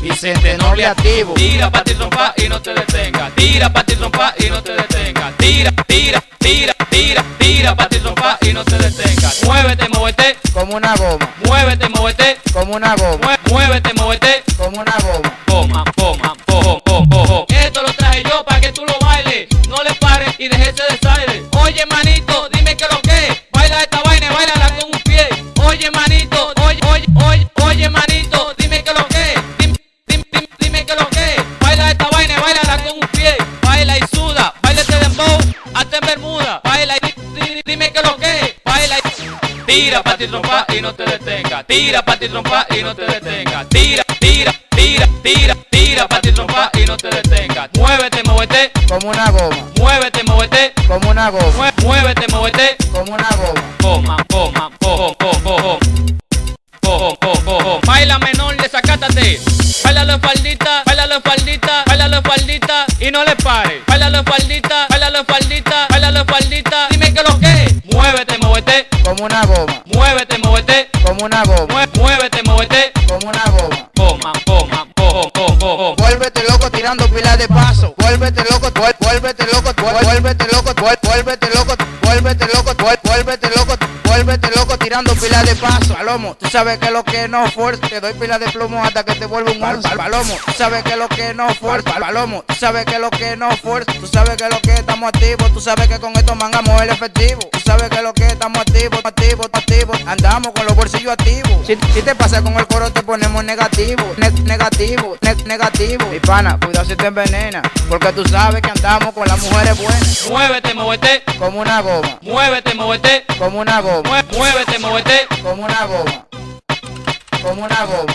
Vicente no le activo. Tira pa' ti trompa y no te detenga. Tira pa' ti trompa y no te detenga. Tira, tira, tira, tira, tira pa' ti trompa y no te detenga. Muévete, muévete, Como una goma, muévete, muévete, como una goma, muévete, muévete. como una goma. Poma, poma, pom, pom, pom. Esto lo traje yo para que tú lo bailes. No le pares y dejes ese desaire. Oye, manito, dime que lo que. Baila esta vaina, bailala con un pie. Oye, manito, oye, manito, dime que lo que. Dime que lo que. Baila esta vaina, bailala con un pie. Baila y suda, baila este dembow, hasta en Bermuda. Baila y dime que lo que. Baila y tira pa' ti trompa y no te detenga. Tira pa' ti trompa y no te detenga. Tira, tira, tira, tira, tira pa' ti trompa y no te detenga. Muévete, muévete, Como una goma, muévete, muévete, como una goma, muévete, muévete. como una goma. Poma, poma, pom, pom, pom. Pom, pom, pom. Baila menor, desacátate. Bailalo en faldita, bailalo en faldita, bailalo en faldita y no le pares. Bailalo en faldita, bailalo en faldita, bailalo en faldita. Dime que lo que. Muévete, muévete, Como una goma, muévete, muévete, como una goma, muévete, muévete. como una goma. Poma, poma, pom, pom, pom. Vuélvete loco tirando pilas de paso. Vuélvete loco, vuélvete loco, vuélvete loco, vuélvete loco, vuélvete loco, vuélvete loco, vuélvete loco tirando pilas de paso. Palomo, tú sabes que lo que no fuerza, te doy pilas de plomo hasta que te vuelva un once. Palomo, tú sabes que lo que no fuerza. Palomo, tú sabes que lo que no fuerza. Tú sabes que lo que estamos activos. Tú sabes que con esto mangamos el efectivo. Tú sabes que lo que estamos activos, activos, activos. Andamos con los bolsillos activos. Si te pasa con el coro te ponemos negativo, negativo, negativo. Mi pana, cuidado si te envenena, porque tú sabes que andamos con las mujeres buenas. Muévete, muévete, Como una goma, muévete, muévete, como una goma, muévete, muévete. como una goma, como una goma.